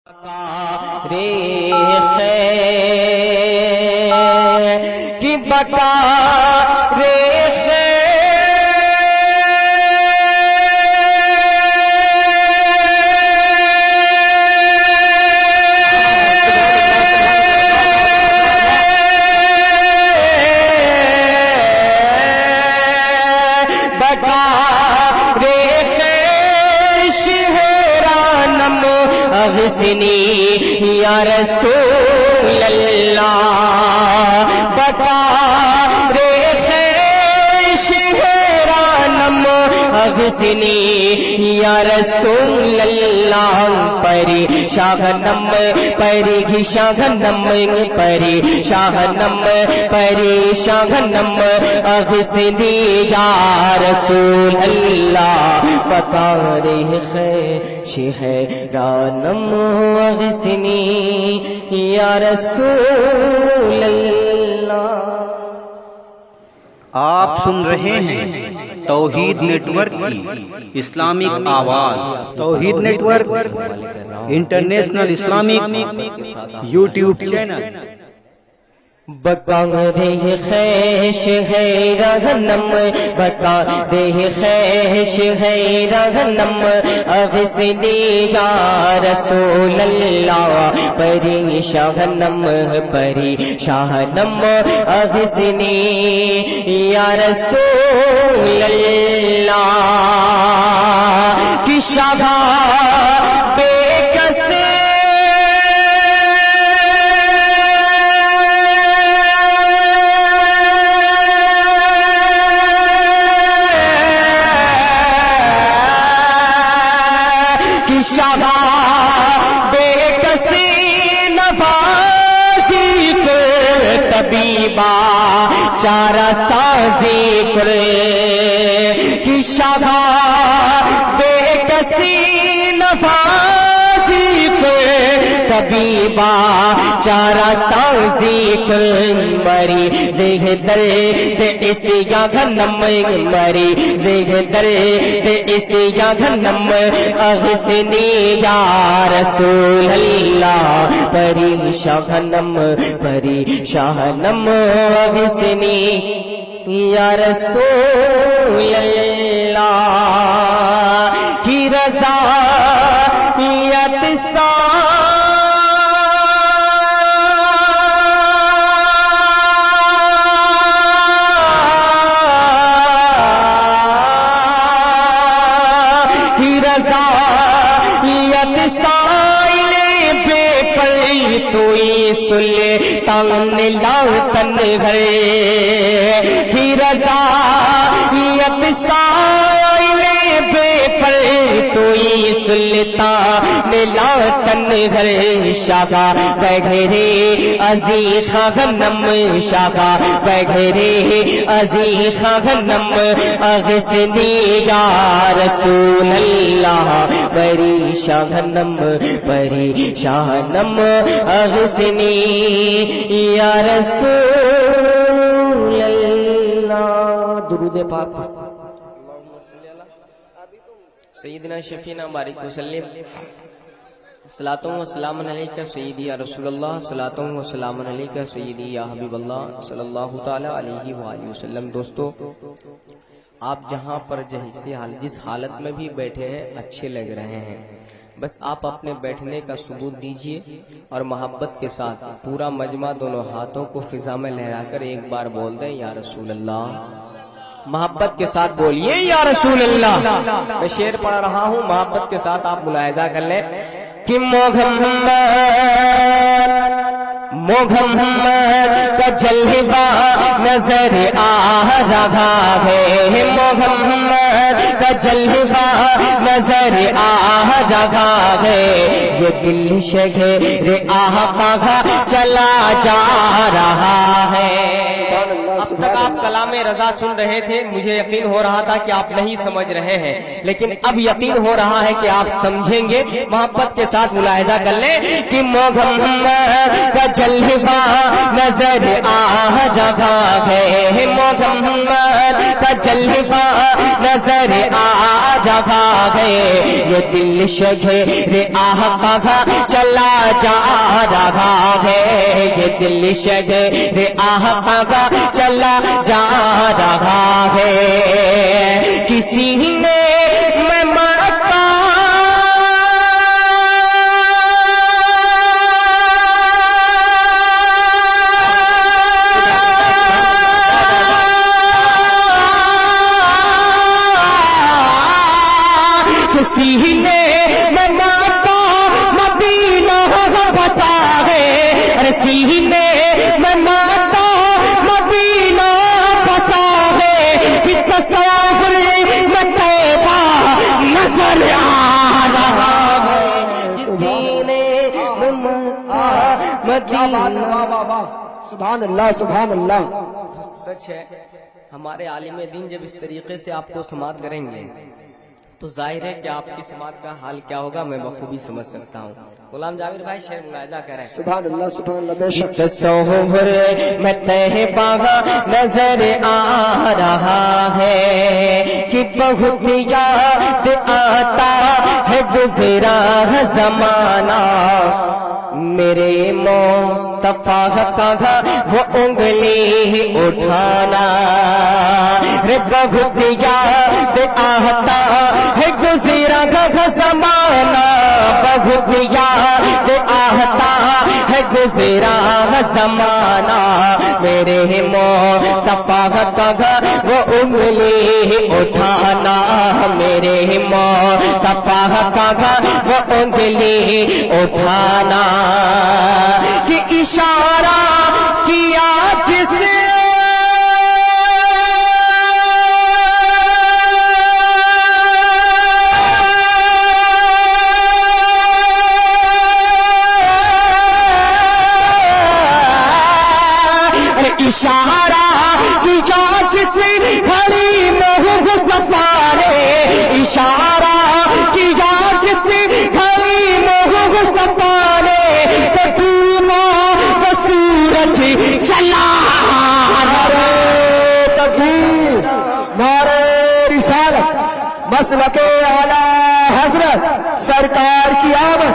رے خیر کی بقا رے اغثنی یا رسول اللہ بتا رے خیش حیرانم اغثنی یا رسول اللہ پری شاہنم پری گھی شاہنم پری شاہنم پری شاہنم اغثنی یا رسول اللہ بتا رے خیش حیرانم اغثنی یا رسول اللہ۔ آپ سن رہے ہیں توحید نیٹ ورک کی اسلامک آواز۔ Tawheed network international Islamic YouTube channel. بتا رے خیش حیرانم بتا رے خیش حیرانم اغثنی یا رسول اللہ پری شاہنم پری شاہنم اغثنی یا رسول اللہ کی شاہا بے کسے شاہا بے کسی نوازی کر طبیبا چارہ سازی کر کی شاہا بے کسی نوازی کر طبیبا چارہ سازی کر مری زہ در دے اسی یا گھنم مری زہ در دے اسی یا گھنم اغثنی یا رسول اللہ پری شاہنم پری شاہنم اغثنی یا رسول اللہ کی رضا سلطان لاوطن گھر کی رضایت سائل بے پر توئی سلطان لاوطن گھر شاہا بغیرے عزی خاغنم شاہا بغیرے عزی خاغنم اغثنی یا رسول اللہ پری شاہنم پری شاہنم اغثنی یا رسول اللہ۔ درود پاک سیدنا شفینا بارک وسلم صلاۃ و سلام علیکہ سیدی یا رسول اللہ صلاۃ و سلام علیکہ سیدی یا حبیب اللہ صلی اللہ تعالی علیہ وآلہ وسلم۔ دوستو، آپ جہاں پر جس حالت میں بھی بیٹھے ہیں اچھے لگ رہے ہیں، بس آپ اپنے بیٹھنے کا ثبوت دیجئے اور محبت کے ساتھ پورا مجمع دونوں ہاتھوں کو فضا میں لہرا کر ایک بار بول دیں یا رسول اللہ۔ محبت کے ساتھ بولیے یا رسول اللہ۔ میں شعر پڑھ رہا ہوں، محبت کے ساتھ آپ ملاحظہ کر لیں کہ محمد کا جلوہ نظر آ رہا ہے، محمد کا جلوہ نظر آ رہا ہے، یہ دل شہر آقا کا چلا جا رہا ہے۔ اب تک آپ کلام رضا سن رہے تھے، مجھے یقین ہو رہا تھا کہ آپ نہیں سمجھ رہے ہیں، لیکن اب یقین ہو رہا ہے کہ آپ سمجھیں گے۔ محبت کے ساتھ ملاحظہ کر لیں کہ محمد کا جلوہ جلوہ نظر آ رہا ہے، محمد کا جلوہ نظر آ رہا ہے، یہ دل شہر آقا کا چلا جا رہا ہے، یہ دل شہر آقا کا چلا جا رہا ہے، کسی نے سبحان اللہ سبحان اللہ۔ سچ ہے، ہمارے عالم دین جب اس طریقے سے آپ کو سماعت کریں گے تو ظاہر ہے کہ آپ کی سماعت کا حال کیا ہوگا میں بخوبی سمجھ سکتا ہوں۔ غلام جاوید بھائی شعر ملاحظہ کریں۔ سبحان اللہ سبحان اللہ، بے شک تصور میں تہبہ نظر آ رہا ہے کہ بہت یاد آتا ہے گزرا زمانہ، میرے مصطفیٰ کا وہ انگلی اٹھانا، رے بہت یاد آتا ہے گزرا زمانہ، بہت یاد آتا ہے گزرا زمانہ، میرے مصطفیٰ کا وہ انگلی اٹھانا، میرے مصطفیٰ کا وہ انگلی اٹھانا، کہ اشارہ کیا جس نے اشارہ کیا جس نے بڑی مصطفیٰ نے، اشارہ کیا جس نے بڑی مصطفیٰ نے، تو ڈوبا وہ سورج چلا، تکبیر، نعرہ رسالت، مسلک اعلی حضرت سرکار کی آمد،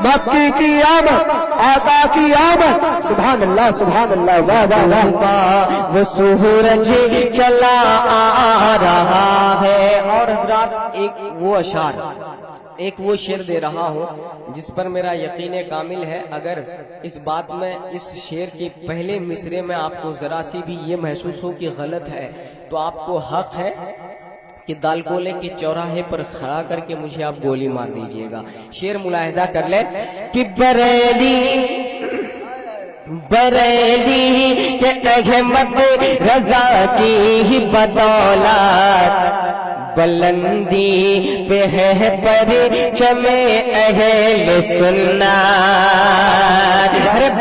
مکی کی آمد، آقا کی آمد، سبحان اللہ سبحان اللہ، واہ واہ واہ۔ وہ سورج چلا آ رہا ہے۔ اور حضرات ایک وہ شعر دے رہا ہوں جس پر میرا یقین کامل ہے، اگر اس بات میں اس شعر کی پہلے مصرے میں آپ کو ذرا سی بھی یہ محسوس ہو کہ غلط ہے تو آپ کو حق ہے کہ دالکولے کے چوراہے پر کھڑا کر کے مجھے آپ گولی مار دیجئے گا۔ شعر ملاحظہ کر لیں کہ بریلی کے احمد رضا کی ہی بدولت، بلندی پہ ہے پرچم اہل سنت،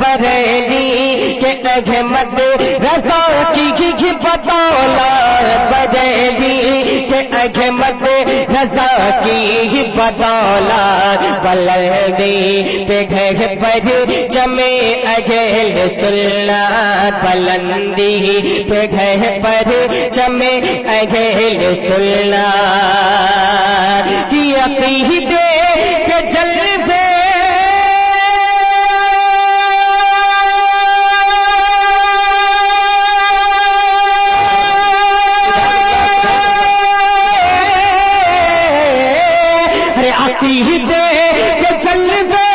بریلی کے احمد رضا کی ہی بدولت، بریلی کے احمد رضا کی ہی بدولت، بلندی پہ ہے پرچم اہل سنت، بلندی پہ ہے پرچم اہل سنت، کی عقیدے کے جلوے عقیدے کے جلوے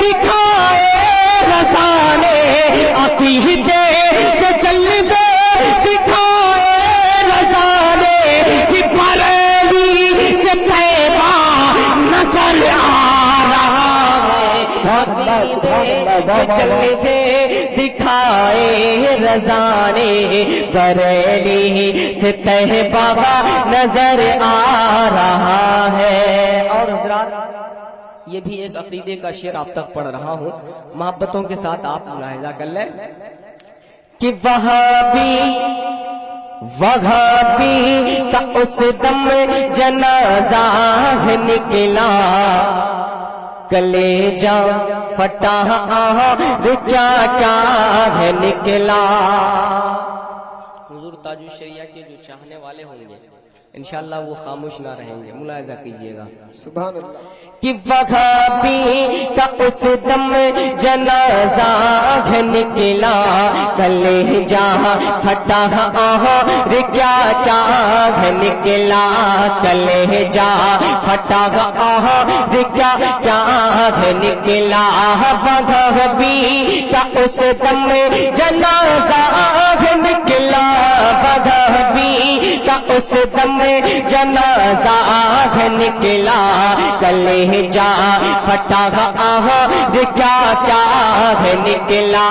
دکھائے رضا نے، عقیدے کے جلوے دکھائے رضا نے، کہ بریلی سے طیبہ نظر آ رہا ہے، عقیدے کے جلوے دکھائے رضا نے، بریلی سے طیبہ نظر آ رہا ہے۔ اور حضرات یہ بھی ایک عقیدے کا شعر آپ تک پڑھ رہا ہوں، محبتوں کے ساتھ آپ ملاحظہ کر لیں کہ وہابی کا اس دم جنازہ نکلا، کلیجہ پھٹا کیا کیا ہے نکلا. حضور تاج الشریعہ کے جو چاہنے والے ہوں گے انشاءاللہ وہ خاموش نہ رہیں گے. ملاحظہ کیجئے گا سبحان اللہ. کہ وہابی کا اس دم جنازہ ہے نکلا. کلیجہ پھٹا کیا کیا ہے نکلا. کلیجہ پھٹا کیا کیا ہے نکلا. وہابی کا اس دم جنازہ ہے نکلا. وہابی کا اس دم جنازہ ہے نکلا. کلیجہ پھٹا کیا کیا ہے نکلا.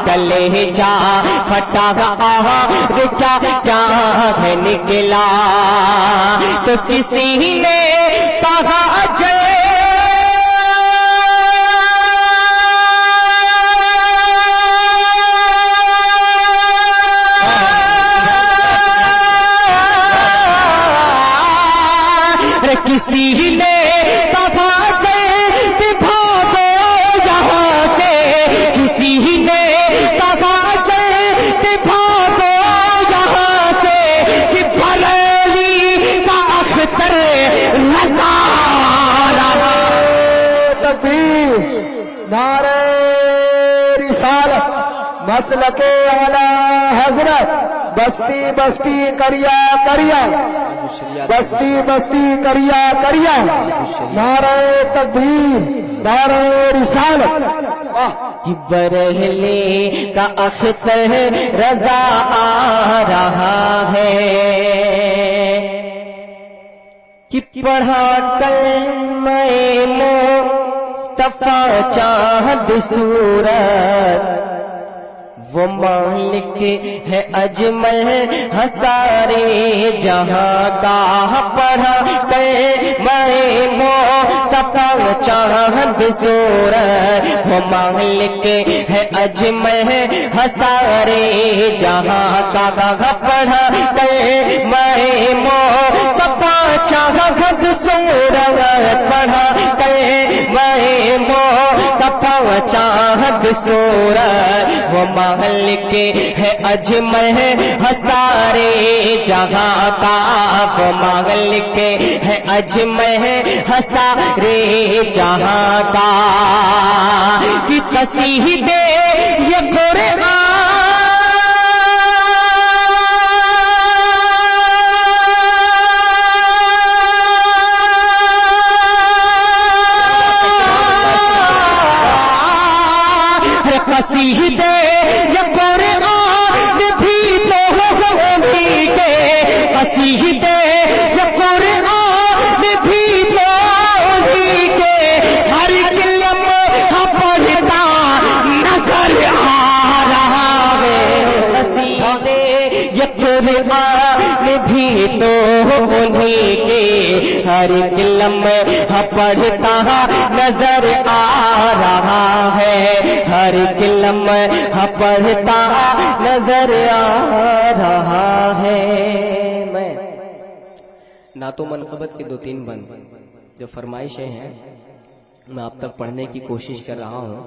کلیجہ پھٹا کیا کیا ہے نکلا. تو کسی نے کہا کسی نے کہا جلدی بھاگو یہاں سے. کسی نے کہا جلدی بھاگو یہاں سے کہ بریلی کا اختر رضا رہا. تکبیر. نعرہ رسالت مسلک اعلی حضرت. بستی بستی کریا کریا. بستی بستی کریا کریا. نعرہ تکبیر. نعرہ رسالت. کہ بریلی کا اختر رضا آ رہا ہے. کہ پڑھا کلمہ مصطفیٰ چاند صورت. وہ مالک ہے اجمل ہسارے جہاں کا. پڑھا کلمہ مصطفیٰ چاند صورت. وہ مالک ہے اجمل ہسارے جہاں کا. پڑھا کلمہ مصطفیٰ چاند صورت. پڑھا کلمہ مصطفیٰ چاند صورت. وہ مالک ہے اجمل ہسارے جہاں کا. وہ مالک ہے اجمل ہسارے جہاں کا. کہ قصیدے یہ قرآن قصیدے یہ قرآن بھی تو انہی کے. قصیدے یہ قرآن بھی تو انہی کے. ہر کلمہ پڑھتا نظر آ رہا ہے. قصیدے یہ قرآن بھی تو انہی کے. ہر کلمہ پڑھتا نظر آ رہا ہے. ہر کلمہ پڑھتا نظر آ رہا ہے. میں نعت و منقبت کے 2-3 بند جو فرمائشیں ہیں میں آپ تک پڑھنے کی کوشش کر رہا ہوں.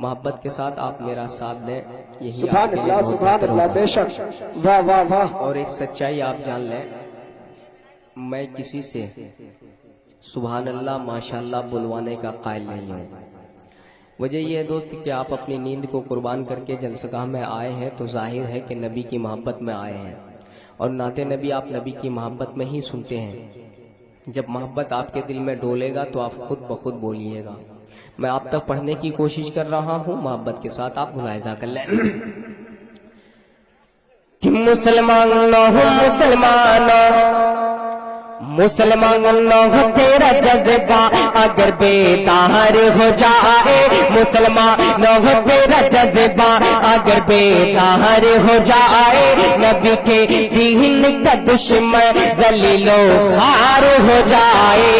محبت کے ساتھ آپ میرا ساتھ دیں. یہی سبحان اللہ. سبحان اللہ. بے شک. واہ واہ واہ. اور ایک سچائی آپ جان لیں, میں کسی سے سبحان اللہ ماشاءاللہ بلوانے کا قائل نہیں ہوں. وجہ یہ ہے دوست کہ آپ اپنی نیند کو قربان کر کے جلسگاہ میں آئے ہیں تو ظاہر ہے کہ نبی کی محبت میں آئے ہیں. اور نعت نبی آپ نبی کی محبت میں ہی سنتے ہیں. جب محبت آپ کے دل میں ڈولے گا تو آپ خود بخود بولیے گا. میں آپ تک پڑھنے کی کوشش کر رہا ہوں, محبت کے ساتھ آپ ملاحظہ کر لیں. کہ مسلمانوں مسلمانوں تیرا جذبہ اگر بیدار ہو جائے. مسلمانوں تیرا جذبہ اگر بیدار ہو جائے. نبی کے دین کا دشمن ذلیل و خوار ہو جائے.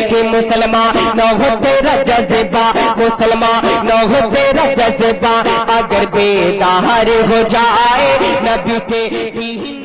کہ مسلمانوں تیرا جذبہ, مسلمانوں تیرا جذبہ اگر بیدار ہو جائے. نبی کے دین